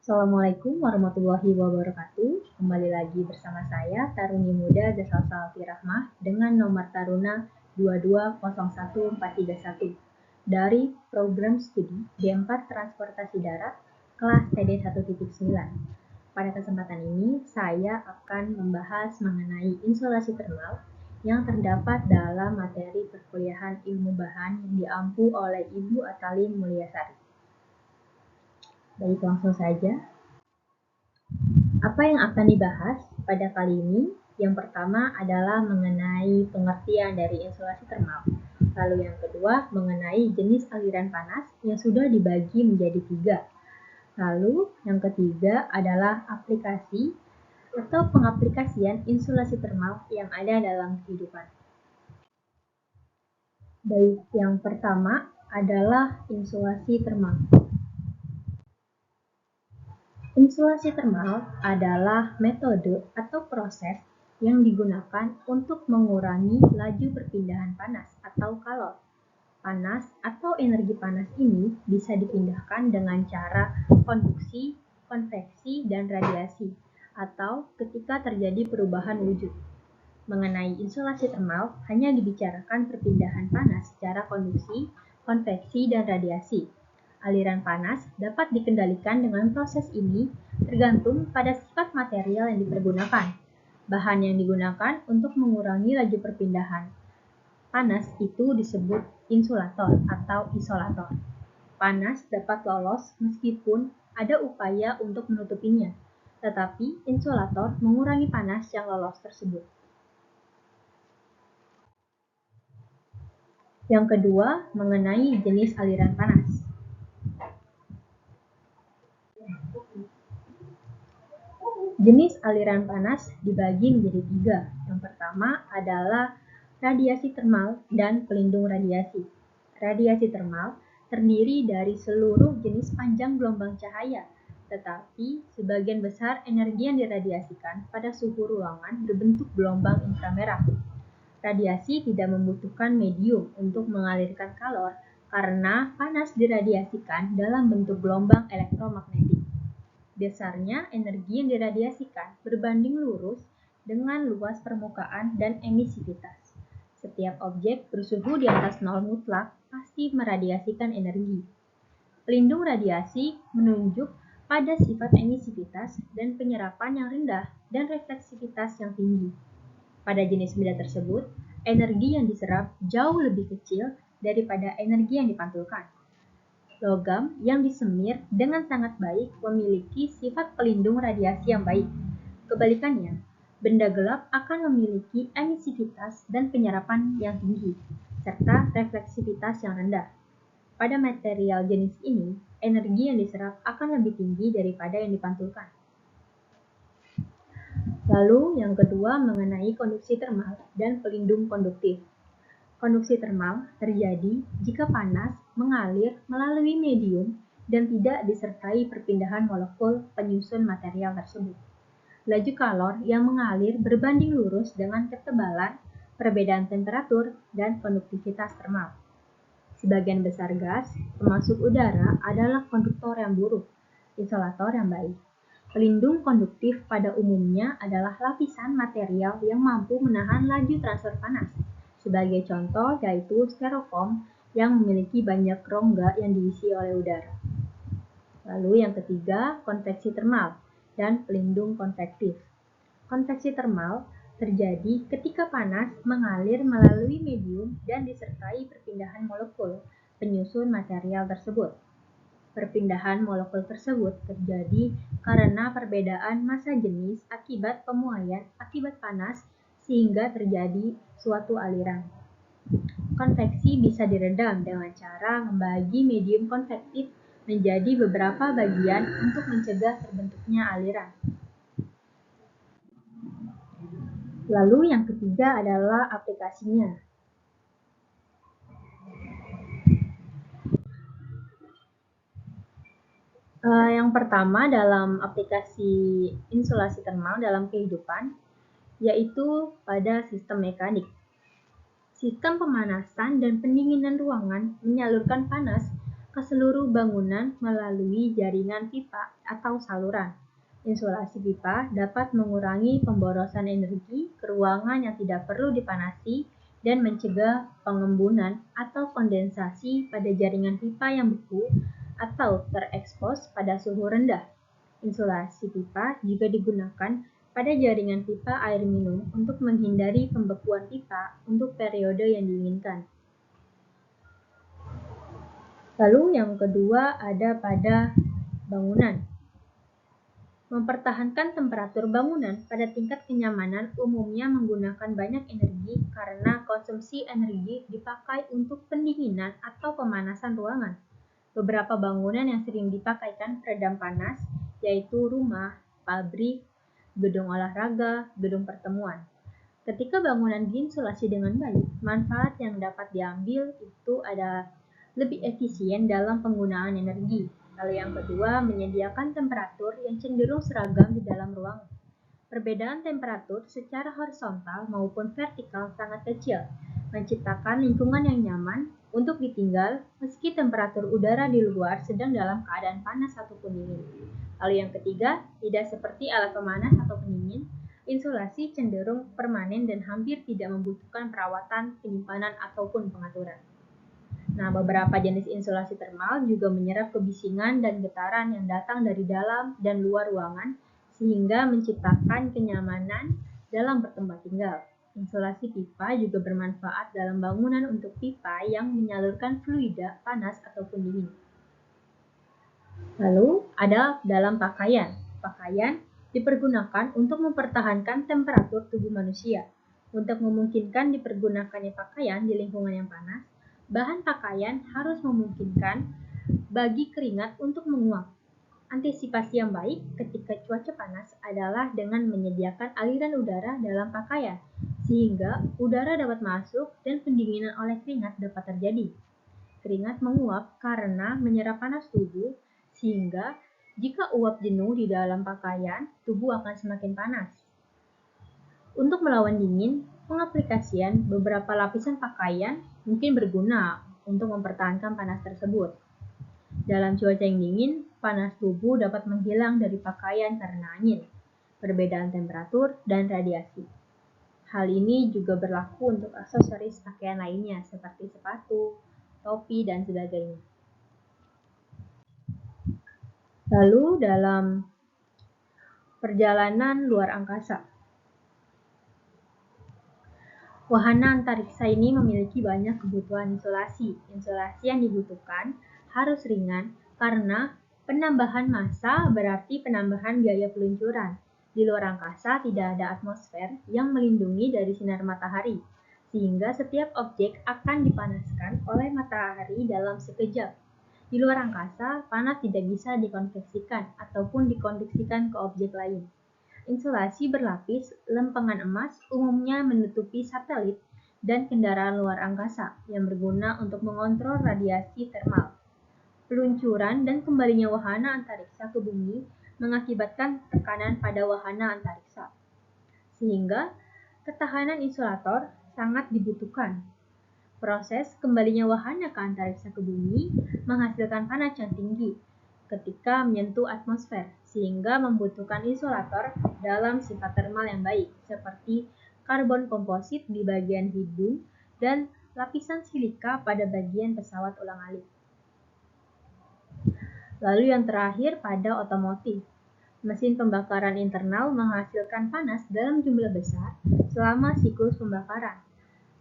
Assalamualaikum warahmatullahi wabarakatuh. Kembali lagi bersama saya, Taruni Muda Gasal Salfi Rahmah dengan nomor taruna 2201431 dari program studi D4 Transportasi Darat kelas TD 1.9. Pada kesempatan ini, saya akan membahas mengenai insulasi termal yang terdapat dalam materi perkuliahan ilmu bahan yang diampu oleh Ibu Atalin Mulyasari. Baik, langsung saja. Apa yang akan dibahas pada kali ini? Yang pertama adalah mengenai pengertian dari insulasi termal. Lalu yang kedua mengenai jenis aliran panas yang sudah dibagi menjadi 3. Lalu yang ketiga adalah aplikasi atau pengaplikasian insulasi termal yang ada dalam kehidupan. Baik, yang pertama adalah insulasi termal. Insulasi termal adalah metode atau proses yang digunakan untuk mengurangi laju perpindahan panas atau kalor. Panas atau energi panas ini bisa dipindahkan dengan cara konduksi, konveksi, dan radiasi, atau ketika terjadi perubahan wujud. Mengenai insulasi termal, hanya dibicarakan perpindahan panas secara konduksi, konveksi, dan radiasi. Aliran panas dapat dikendalikan dengan proses ini tergantung pada sifat material yang dipergunakan. Bahan yang digunakan untuk mengurangi laju perpindahan panas itu disebut insulator atau isolator. Panas dapat lolos meskipun ada upaya untuk menutupinya, tetapi insulator mengurangi panas yang lolos tersebut. Yang kedua, mengenai jenis aliran panas. Jenis aliran panas dibagi menjadi 3. Yang pertama adalah radiasi termal dan pelindung radiasi. Radiasi termal terdiri dari seluruh jenis panjang gelombang cahaya, tetapi sebagian besar energi yang diradiasikan pada suhu ruangan berbentuk gelombang inframerah. Radiasi tidak membutuhkan medium untuk mengalirkan kalor karena panas diradiasikan dalam bentuk gelombang elektromagnetik. Dasarnya, energi yang diradiasikan berbanding lurus dengan luas permukaan dan emisivitas. Setiap objek bersuhu di atas 0 mutlak pasti meradiasikan energi. Pelindung radiasi menunjuk pada sifat emisivitas dan penyerapan yang rendah dan refleksivitas yang tinggi. Pada jenis benda tersebut, energi yang diserap jauh lebih kecil daripada energi yang dipantulkan. Logam yang disemir dengan sangat baik memiliki sifat pelindung radiasi yang baik. Kebalikannya, benda gelap akan memiliki emisivitas dan penyerapan yang tinggi, serta refleksivitas yang rendah. Pada material jenis ini, energi yang diserap akan lebih tinggi daripada yang dipantulkan. Lalu yang kedua mengenai konduksi termal dan pelindung konduktif. Konduksi termal terjadi jika panas mengalir melalui medium dan tidak disertai perpindahan molekul penyusun material tersebut. Laju kalor yang mengalir berbanding lurus dengan ketebalan, perbedaan temperatur, dan konduktivitas termal. Sebagian besar gas, termasuk udara, adalah konduktor yang buruk, isolator yang baik. Pelindung konduktif pada umumnya adalah lapisan material yang mampu menahan laju transfer panas. Sebagai contoh yaitu styrofoam yang memiliki banyak rongga yang diisi oleh udara. Lalu yang ketiga, konveksi termal dan pelindung konvektif. Konveksi termal terjadi ketika panas mengalir melalui medium dan disertai perpindahan molekul penyusun material tersebut. Perpindahan molekul tersebut terjadi karena perbedaan massa jenis akibat pemuaian akibat panas sehingga terjadi suatu aliran. Konveksi bisa diredam dengan cara membagi medium konvektif menjadi beberapa bagian untuk mencegah terbentuknya aliran. Lalu yang ketiga adalah aplikasinya. Yang pertama dalam aplikasi insulasi termal dalam kehidupan yaitu pada sistem mekanik. Sistem pemanasan dan pendinginan ruangan menyalurkan panas ke seluruh bangunan melalui jaringan pipa atau saluran. Insulasi pipa dapat mengurangi pemborosan energi ke ruangan yang tidak perlu dipanasi dan mencegah pengembunan atau kondensasi pada jaringan pipa yang beku atau terekspos pada suhu rendah. Insulasi pipa juga digunakan pada jaringan pipa air minum untuk menghindari pembekuan pipa untuk periode yang diinginkan. Lalu yang kedua ada pada bangunan. Mempertahankan temperatur bangunan pada tingkat kenyamanan umumnya menggunakan banyak energi karena konsumsi energi dipakai untuk pendinginan atau pemanasan ruangan. Beberapa bangunan yang sering dipakaikan peredam panas yaitu rumah, pabrik, gedung olahraga, gedung pertemuan. Ketika bangunan diinsulasi dengan baik, manfaat yang dapat diambil itu adalah lebih efisien dalam penggunaan energi. Lalu yang kedua, menyediakan temperatur yang cenderung seragam di dalam ruangan. Perbedaan temperatur secara horizontal maupun vertikal sangat kecil, menciptakan lingkungan yang nyaman untuk ditinggal meski temperatur udara di luar sedang dalam keadaan panas ataupun dingin. Lalu yang ketiga, tidak seperti alat pemanas atau pendingin, insulasi cenderung permanen dan hampir tidak membutuhkan perawatan, penyimpanan, ataupun pengaturan. Nah, beberapa jenis insulasi termal juga menyerap kebisingan dan getaran yang datang dari dalam dan luar ruangan sehingga menciptakan kenyamanan dalam bertempat tinggal. Insulasi pipa juga bermanfaat dalam bangunan untuk pipa yang menyalurkan fluida panas ataupun dingin. Lalu ada dalam pakaian. Pakaian dipergunakan untuk mempertahankan temperatur tubuh manusia. Untuk memungkinkan dipergunakannya pakaian di lingkungan yang panas, bahan pakaian harus memungkinkan bagi keringat untuk menguap. Antisipasi yang baik ketika cuaca panas adalah dengan menyediakan aliran udara dalam pakaian, sehingga udara dapat masuk dan pendinginan oleh keringat dapat terjadi. Keringat menguap karena menyerap panas tubuh, sehingga jika uap jenuh di dalam pakaian, tubuh akan semakin panas. Untuk melawan dingin, pengaplikasian beberapa lapisan pakaian mungkin berguna untuk mempertahankan panas tersebut. Dalam cuaca yang dingin, panas tubuh dapat menghilang dari pakaian karena angin, perbedaan temperatur, dan radiasi. Hal ini juga berlaku untuk aksesoris pakaian lainnya seperti sepatu, topi, dan sebagainya. Lalu dalam perjalanan luar angkasa, wahana antariksa ini memiliki banyak kebutuhan insulasi. Insulasi yang dibutuhkan harus ringan karena penambahan massa berarti penambahan biaya peluncuran. Di luar angkasa tidak ada atmosfer yang melindungi dari sinar matahari, sehingga setiap objek akan dipanaskan oleh matahari dalam sekejap. Di luar angkasa, panas tidak bisa dikonveksikan ataupun dikonduksikan ke objek lain. Insulasi berlapis lempengan emas umumnya menutupi satelit dan kendaraan luar angkasa yang berguna untuk mengontrol radiasi termal. Peluncuran dan kembalinya wahana antariksa ke bumi mengakibatkan tekanan pada wahana antariksa, sehingga ketahanan insulator sangat dibutuhkan. Proses kembalinya wahana ke antariksa ke bumi menghasilkan panas yang tinggi ketika menyentuh atmosfer, sehingga membutuhkan insulator dalam sifat termal yang baik, seperti karbon komposit di bagian hidung dan lapisan silika pada bagian pesawat ulang-alik. Lalu yang terakhir pada otomotif. Mesin pembakaran internal menghasilkan panas dalam jumlah besar selama siklus pembakaran.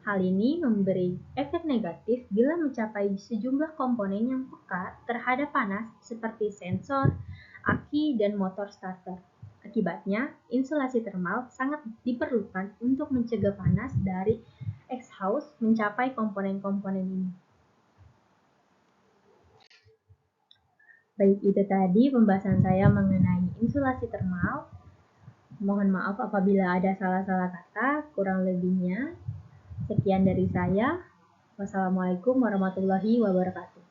Hal ini memberi efek negatif bila mencapai sejumlah komponen yang peka terhadap panas seperti sensor, aki, dan motor starter. Akibatnya, insulasi termal sangat diperlukan untuk mencegah panas dari exhaust mencapai komponen-komponen ini. Baik, itu tadi pembahasan saya mengenai insulasi termal. Mohon maaf apabila ada salah-salah kata, kurang lebihnya. Sekian dari saya. Wassalamualaikum warahmatullahi wabarakatuh.